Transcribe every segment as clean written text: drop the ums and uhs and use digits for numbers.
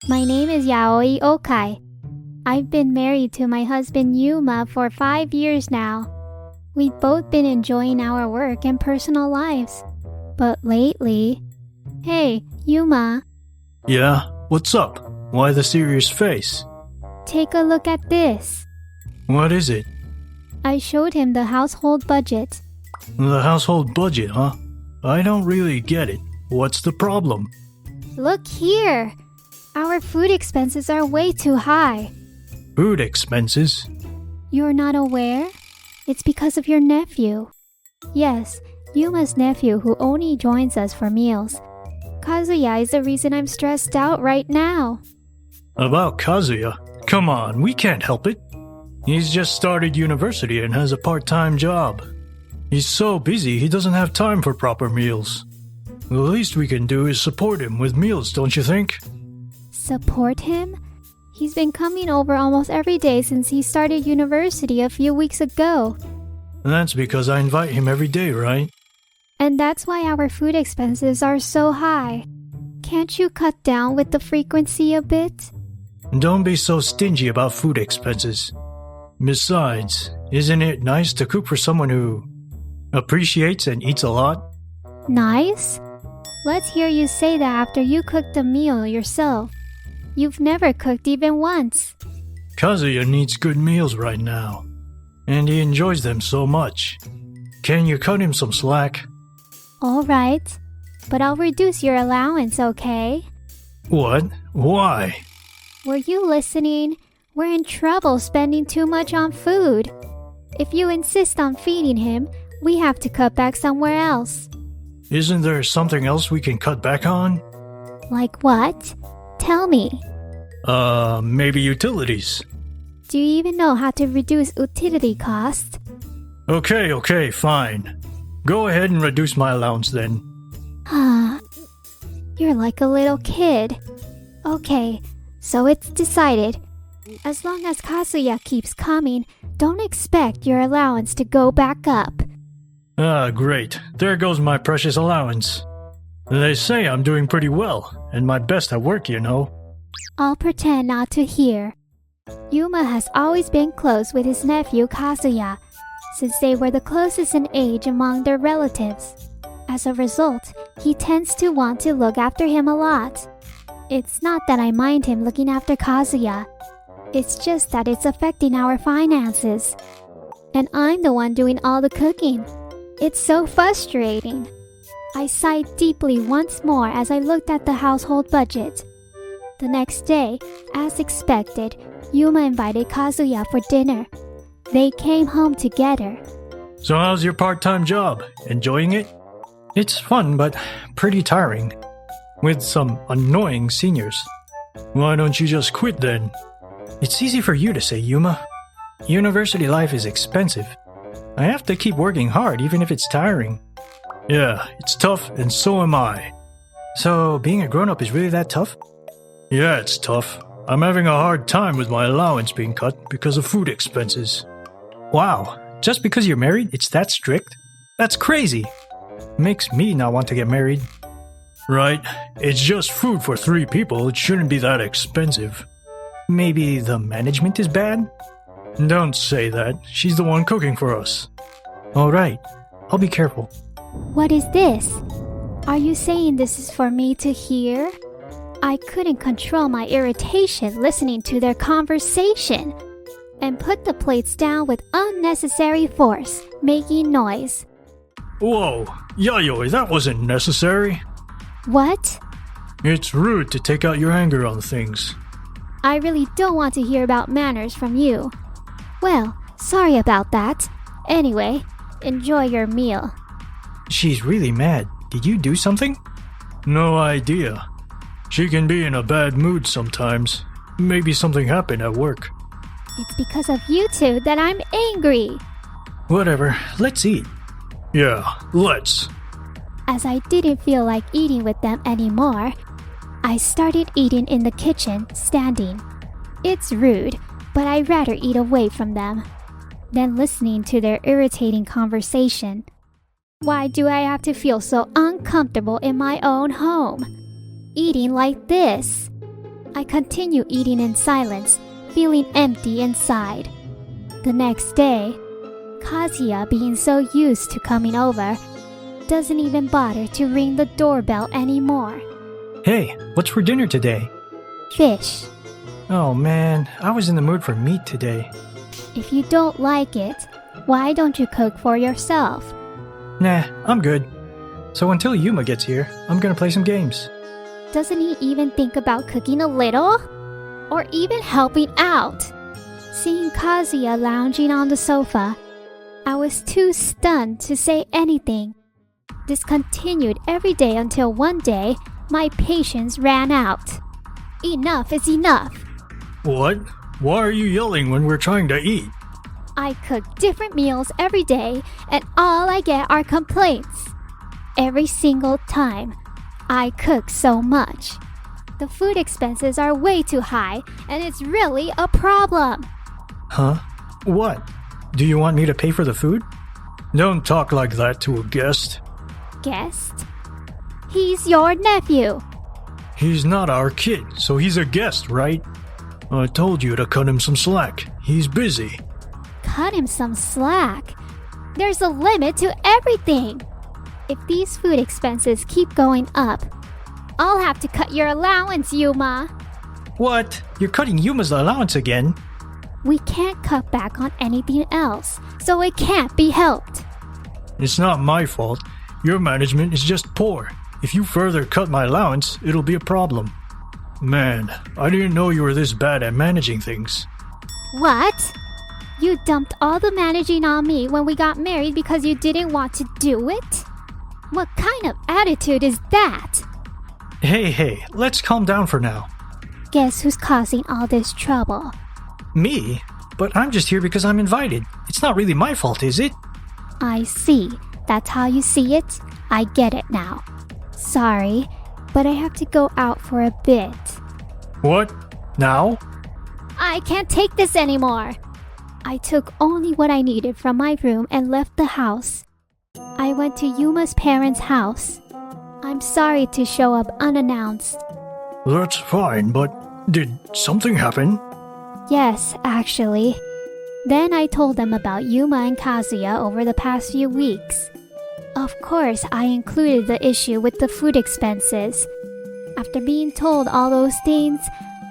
My name is Yaoi Okai. I've been married to my husband Yuma for 5 years now. We've both been enjoying our work and personal lives. But lately... Hey, Yuma, Yeah? What's up? Why the serious face? take a look at this. What is it? I showed him the household budget. The household budget, huh? I don't really get it. What's the problem? Look here! Our food expenses are way too high. Food expenses? You're not aware? It's because of your nephew. Yes, Yuma's nephew who only joins us for meals. Kazuya is the reason I'm stressed out right now. About Kazuya? Come on, we can't help it. He's just started university and has a part-time job. He's so busy he doesn't have time for proper meals. The least we can do is support him with meals, don't you think? Support him? He's been coming over almost every day since he started university a few weeks ago. That's because I invite him every day, right? And that's why our food expenses are so high. Can't you cut down with the frequency a bit? Don't be so stingy about food expenses. Besides, isn't it nice to cook for someone who appreciates and eats a lot? Nice? Let's hear you say that after you cooked a meal yourself. You've never cooked even once. Kazuya needs good meals right now, and he enjoys them so much. Can you cut him some slack? All right, but I'll reduce your allowance, okay? What? Why? Were you listening? We're in trouble spending too much on food. If you insist on feeding him, we have to cut back somewhere else. Isn't there something else we can cut back on? Like what? Tell me. Maybe utilities. Do you even know how to reduce utility costs? Okay, fine. Go ahead and reduce my allowance then. You're like a little kid. Okay, so it's decided. As long as Kazuya keeps coming, don't expect your allowance to go back up. Ah, great. There goes my precious allowance. They say I'm doing pretty well, and my best at work, you know. I'll pretend not to hear. Yuma has always been close with his nephew Kazuya, since they were the closest in age among their relatives. As a result, he tends to want to look after him a lot. It's not that I mind him looking after Kazuya. It's just that it's affecting our finances. And I'm the one doing all the cooking. It's so frustrating. I sighed deeply once more as I looked at the household budget. The next day, as expected, Yuma invited Kazuya for dinner. They came home together. So how's your part-time job? Enjoying it? It's fun, but pretty tiring. With some annoying seniors. Why don't you just quit then? It's easy for you to say, Yuma. University life is expensive. I have to keep working hard even if it's tiring. Yeah, it's tough, and so am I. So, being a grown-up is really that tough? Yeah, it's tough. I'm having a hard time with my allowance being cut because of food expenses. Wow, just because you're married, it's that strict? That's crazy. Makes me not want to get married. Right, it's just food for 3 people. It shouldn't be that expensive. Maybe the management is bad? Don't say that. She's the one cooking for us. Alright, I'll be careful. What is this? Are you saying this is for me to hear? I couldn't control my irritation listening to their conversation and put the plates down with unnecessary force, making noise. Whoa, Yayoi, that wasn't necessary. What? It's rude to take out your anger on things. I really don't want to hear about manners from you. Well, sorry about that. Anyway, enjoy your meal. She's really mad. Did you do something? No idea. She can be in a bad mood sometimes. Maybe something happened at work. It's because of you two that I'm angry. Whatever, let's eat. Yeah, let's. As I didn't feel like eating with them anymore, I started eating in the kitchen, standing. It's rude, but I'd rather eat away from them than listening to their irritating conversation. Why do I have to feel so uncomfortable in my own home? Eating like this. I continue eating in silence, feeling empty inside. The next day, Kazuya, being so used to coming over, doesn't even bother to ring the doorbell anymore. Hey, what's for dinner today? Fish. Oh man, I was in the mood for meat today. If you don't like it, why don't you cook for yourself? Nah, I'm good. So until Yuma gets here, I'm gonna play some games. Doesn't he even think about cooking a little? Or even helping out? Seeing Kazuya lounging on the sofa, I was too stunned to say anything. This continued every day until one day, my patience ran out. Enough is enough. What? Why are you yelling when we're trying to eat? I cook different meals every day, and all I get are complaints. Every single time, I cook so much. The food expenses are way too high, and it's really a problem. Huh? What? Do you want me to pay for the food? Don't talk like that to a guest. Guest? He's your nephew. He's not our kid, so he's a guest, right? I told you to cut him some slack. He's busy. Cut him some slack. There's a limit to everything. If these food expenses keep going up, I'll have to cut your allowance, Yuma. What? You're cutting Yuma's allowance again? We can't cut back on anything else, so it can't be helped. It's not my fault. Your management is just poor. If you further cut my allowance, it'll be a problem. Man, I didn't know you were this bad at managing things. What? You dumped all the managing on me when we got married because you didn't want to do it? What kind of attitude is that? Hey, let's calm down for now. Guess who's causing all this trouble? Me? But I'm just here because I'm invited. It's not really my fault, is it? I see. That's how you see it? I get it now. Sorry, but I have to go out for a bit. What? Now? I can't take this anymore. I took only what I needed from my room and left the house. I went to Yuma's parents' house. I'm sorry to show up unannounced. That's fine, but did something happen? Yes, actually. Then I told them about Yuma and Kazuya over the past few weeks. Of course, I included the issue with the food expenses. After being told all those things,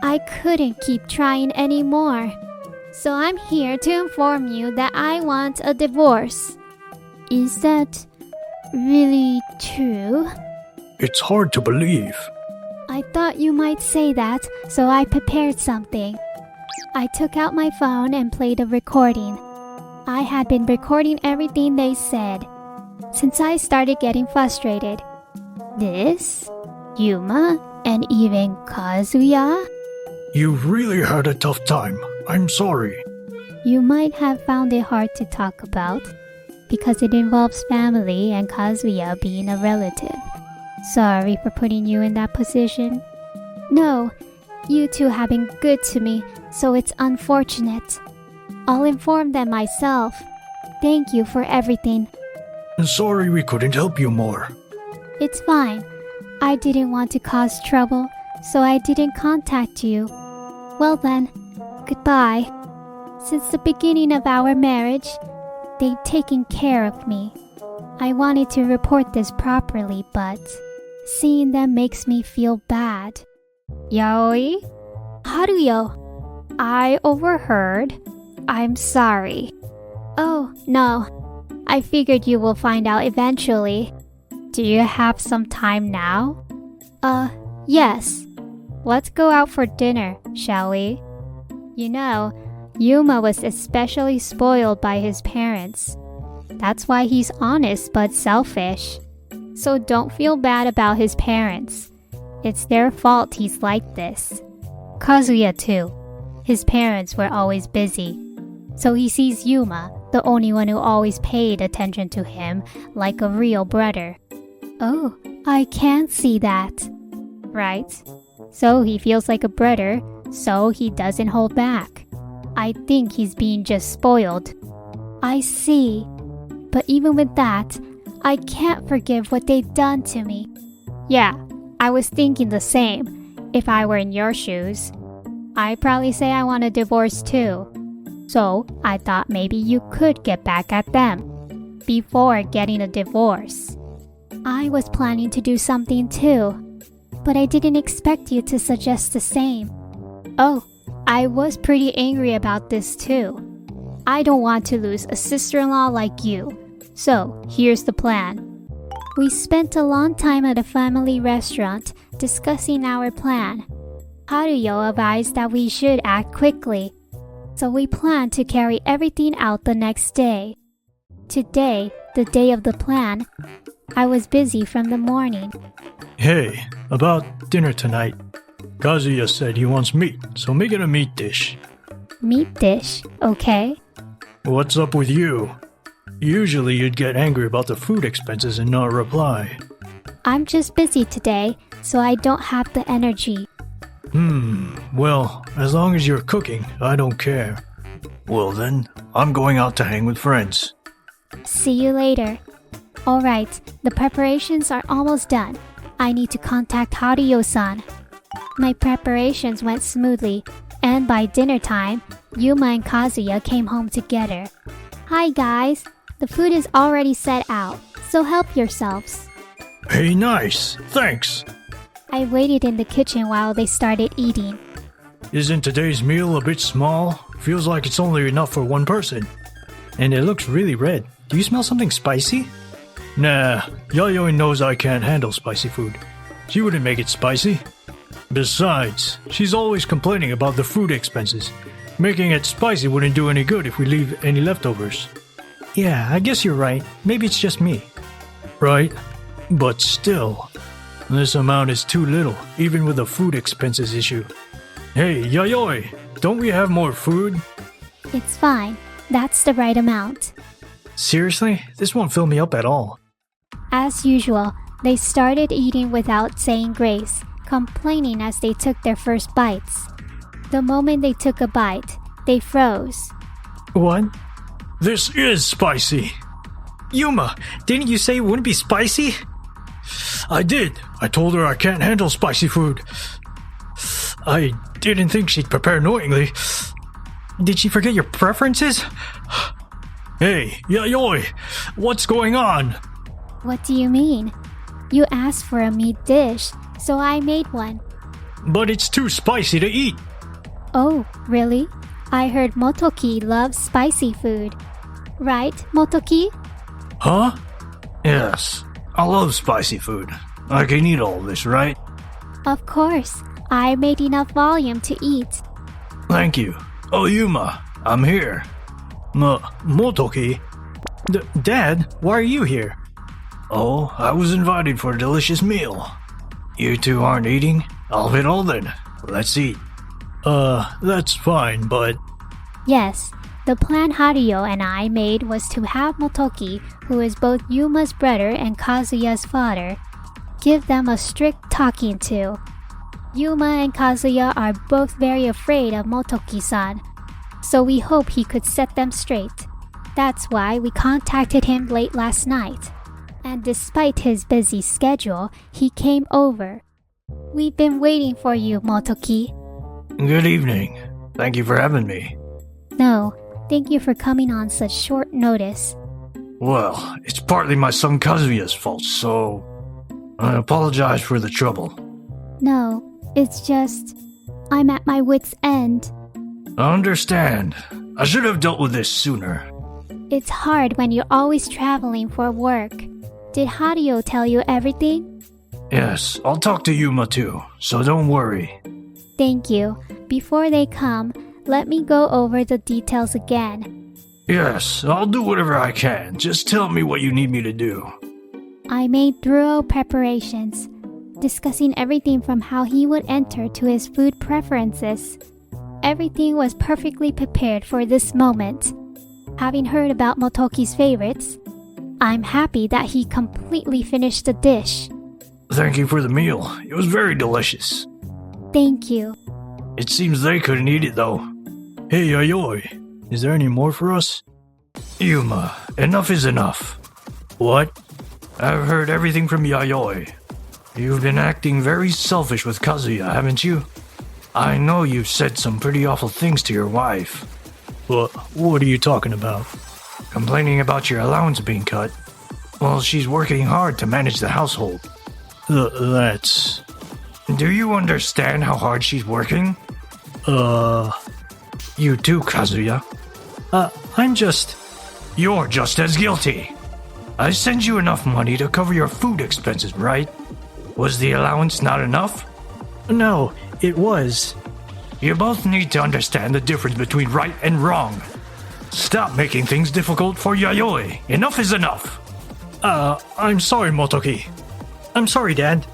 I couldn't keep trying anymore. So I'm here to inform you that I want a divorce. Is that really true? It's hard to believe. I thought you might say that, so I prepared something. I took out my phone and played a recording. I had been recording everything they said. Since I started getting frustrated. This? Yuma? And even Kazuya? You really had a tough time. I'm sorry. You might have found it hard to talk about, because it involves family and Kazuya being a relative. Sorry for putting you in that position. No, you two have been good to me, so it's unfortunate. I'll inform them myself. Thank you for everything. Sorry we couldn't help you more. It's fine. I didn't want to cause trouble, so I didn't contact you. Well then, goodbye. Since the beginning of our marriage, they've taken care of me. I wanted to report this properly, but seeing them makes me feel bad. Yaoi? Haruyo, I overheard. I'm sorry. Oh, no. I figured you will find out eventually. Do you have some time now? Yes. Let's go out for dinner, shall we? You know, Yuma was especially spoiled by his parents. That's why he's honest but selfish. So don't feel bad about his parents. It's their fault he's like this. Kazuya too. His parents were always busy. So he sees Yuma, the only one who always paid attention to him, like a real brother. Oh, I can't see that. Right? So he feels like a brother, so he doesn't hold back. I think he's being just spoiled. I see. But even with that, I can't forgive what they've done to me. Yeah, I was thinking the same. If I were in your shoes, I'd probably say I want a divorce too. So I thought maybe you could get back at them before getting a divorce. I was planning to do something too, but I didn't expect you to suggest the same. Oh, I was pretty angry about this too. I don't want to lose a sister-in-law like you. So here's the plan. We spent a long time at a family restaurant discussing our plan. Haruyo advised that we should act quickly, so we planned to carry everything out the next day. Today, the day of the plan, I was busy from the morning. Hey, about dinner tonight. Kazuya said he wants meat, so make it a meat dish. Meat dish, okay? What's up with you? Usually you'd get angry about the food expenses and not reply. I'm just busy today, so I don't have the energy. Well, as long as you're cooking, I don't care. Well then, I'm going out to hang with friends. See you later. Alright, the preparations are almost done. I need to contact Haruyo-san. My preparations went smoothly, and by dinner time, Yuma and Kazuya came home together. Hi guys, the food is already set out, so help yourselves. Hey, nice. Thanks. I waited in the kitchen while they started eating. Isn't today's meal a bit small? Feels like it's only enough for one person. And it looks really red. Do you smell something spicy? Nah, Yayoi knows I can't handle spicy food. She wouldn't make it spicy. Besides, she's always complaining about the food expenses. Making it spicy wouldn't do any good if we leave any leftovers. Yeah, I guess you're right. Maybe it's just me. Right, but still, this amount is too little, even with the food expenses issue. Hey, Yayoi, don't we have more food? It's fine. That's the right amount. Seriously? This won't fill me up at all. As usual, they started eating without saying grace, complaining as they took their first bites. The moment they took a bite, they froze. What? This is spicy. Yuma, didn't you say it wouldn't be spicy? I did. I told her I can't handle spicy food. I didn't think she'd prepare knowingly. Did she forget your preferences? Hey, Yayoi, what's going on? What do you mean? You asked for a meat dish, so I made one. But it's too spicy to eat. Oh, really? I heard Motoki loves spicy food. Right, Motoki? Huh? Yes, I love spicy food. I can eat all this, right? Of course. I made enough volume to eat. Thank you. Oh, Yuma, I'm here. Motoki? Dad, why are you here? Oh, I was invited for a delicious meal. You two aren't eating? I'll hit all then. Let's eat. That's fine, but... Yes, the plan Haruyo and I made was to have Motoki, who is both Yuma's brother and Kazuya's father, give them a strict talking to. Yuma and Kazuya are both very afraid of Motoki-san, so we hope he could set them straight. That's why we contacted him late last night. And despite his busy schedule, he came over. We've been waiting for you, Motoki. Good evening. Thank you for having me. No, thank you for coming on such short notice. Well, it's partly my son Kazuya's fault, so... I apologize for the trouble. No, it's just... I'm at my wit's end. I understand. I should have dealt with this sooner. It's hard when you're always traveling for work. Did Haruyo tell you everything? Yes, I'll talk to Yuma too, so don't worry. Thank you. Before they come, let me go over the details again. Yes, I'll do whatever I can. Just tell me what you need me to do. I made thorough preparations, discussing everything from how he would enter to his food preferences. Everything was perfectly prepared for this moment. Having heard about Motoki's favorites, I'm happy that he completely finished the dish. Thank you for the meal. It was very delicious. Thank you. It seems they couldn't eat it though. Hey, Yayoi, is there any more for us? Yuma, enough is enough. What? I've heard everything from Yayoi. You've been acting very selfish with Kazuya, haven't you? I know you've said some pretty awful things to your wife. What are you talking about? Complaining about your allowance being cut. Well, she's working hard to manage the household. That's... Do you understand how hard she's working? You too, Kazuya. You're just as guilty. I sent you enough money to cover your food expenses, right? Was the allowance not enough? No, it was. You both need to understand the difference between right and wrong. Stop making things difficult for Yayoi. Enough is enough. I'm sorry, Motoki. I'm sorry, Dad.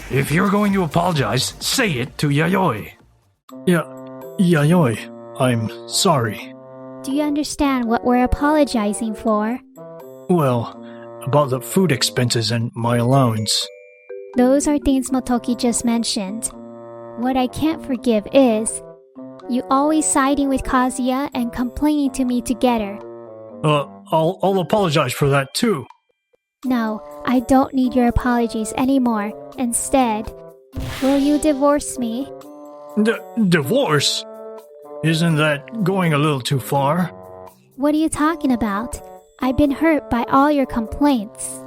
If you're going to apologize, say it to Yayoi. Yayoi, I'm sorry. Do you understand what we're apologizing for? Well, about the food expenses and my allowance. Those are things Motoki just mentioned. What I can't forgive is you always siding with Kazuya and complaining to me together. I'll apologize for that too. No, I don't need your apologies anymore. Instead, will you divorce me? Divorce? Isn't that going a little too far? What are you talking about? I've been hurt by all your complaints.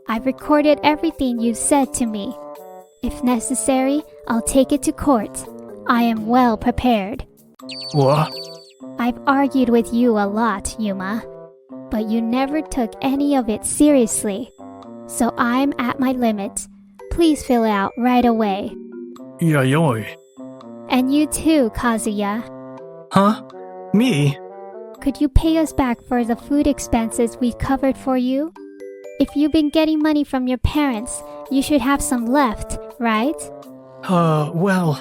I've recorded everything you've said to me. If necessary, I'll take it to court. I am well prepared. What? I've argued with you a lot, Yuma, but you never took any of it seriously. So I'm at my limit. Please fill it out right away. Yayoi. And you too, Kazuya. Huh? Me? Could you pay us back for the food expenses we covered for you? If you've been getting money from your parents, you should have some left, right? Well...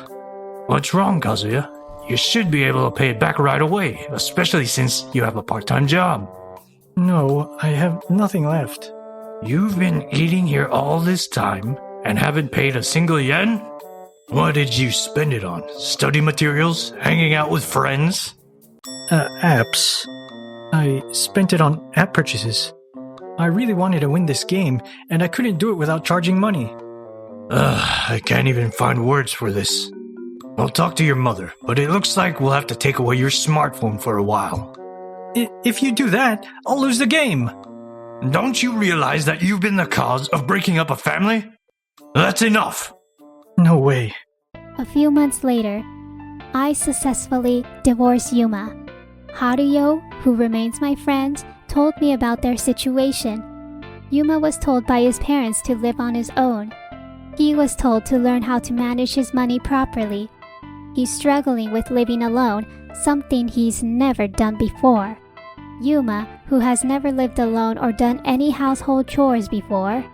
What's wrong, Kazuya? You should be able to pay it back right away, especially since you have a part-time job. No, I have nothing left. You've been eating here all this time and haven't paid a single yen? What did you spend it on? Study materials? Hanging out with friends? Apps. I spent it on app purchases. I really wanted to win this game, and I couldn't do it without charging money. I can't even find words for this. I'll talk to your mother, but it looks like we'll have to take away your smartphone for a while. If you do that, I'll lose the game. Don't you realize that you've been the cause of breaking up a family? That's enough. No way. A few months later, I successfully divorced Yuma. Haruyo, who remains my friend, told me about their situation. Yuma was told by his parents to live on his own. He was told to learn how to manage his money properly. He's struggling with living alone, something he's never done before. Yuma, who has never lived alone or done any household chores before,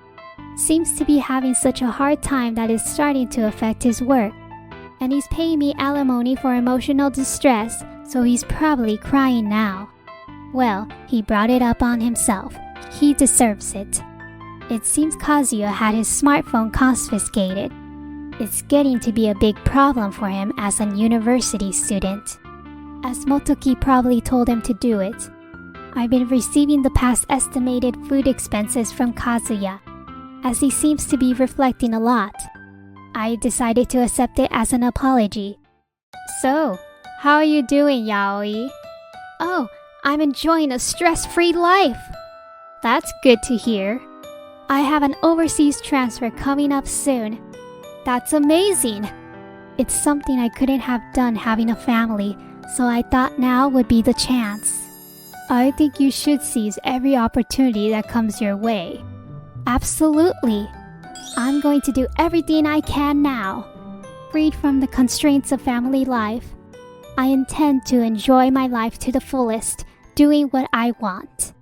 seems to be having such a hard time that it's starting to affect his work. And he's paying me alimony for emotional distress, so he's probably crying now. Well, he brought it up on himself. He deserves it. It seems Kazuya had his smartphone confiscated. It's getting to be a big problem for him as a university student. As Motoki probably told him to do it. I've been receiving the past estimated food expenses from Kazuya, as he seems to be reflecting a lot. I decided to accept it as an apology. So, how are you doing, Yaoi? Oh, I'm enjoying a stress-free life. That's good to hear. I have an overseas transfer coming up soon. That's amazing. It's something I couldn't have done having a family, so I thought now would be the chance. I think you should seize every opportunity that comes your way. Absolutely. I'm going to do everything I can now. Freed from the constraints of family life, I intend to enjoy my life to the fullest, doing what I want.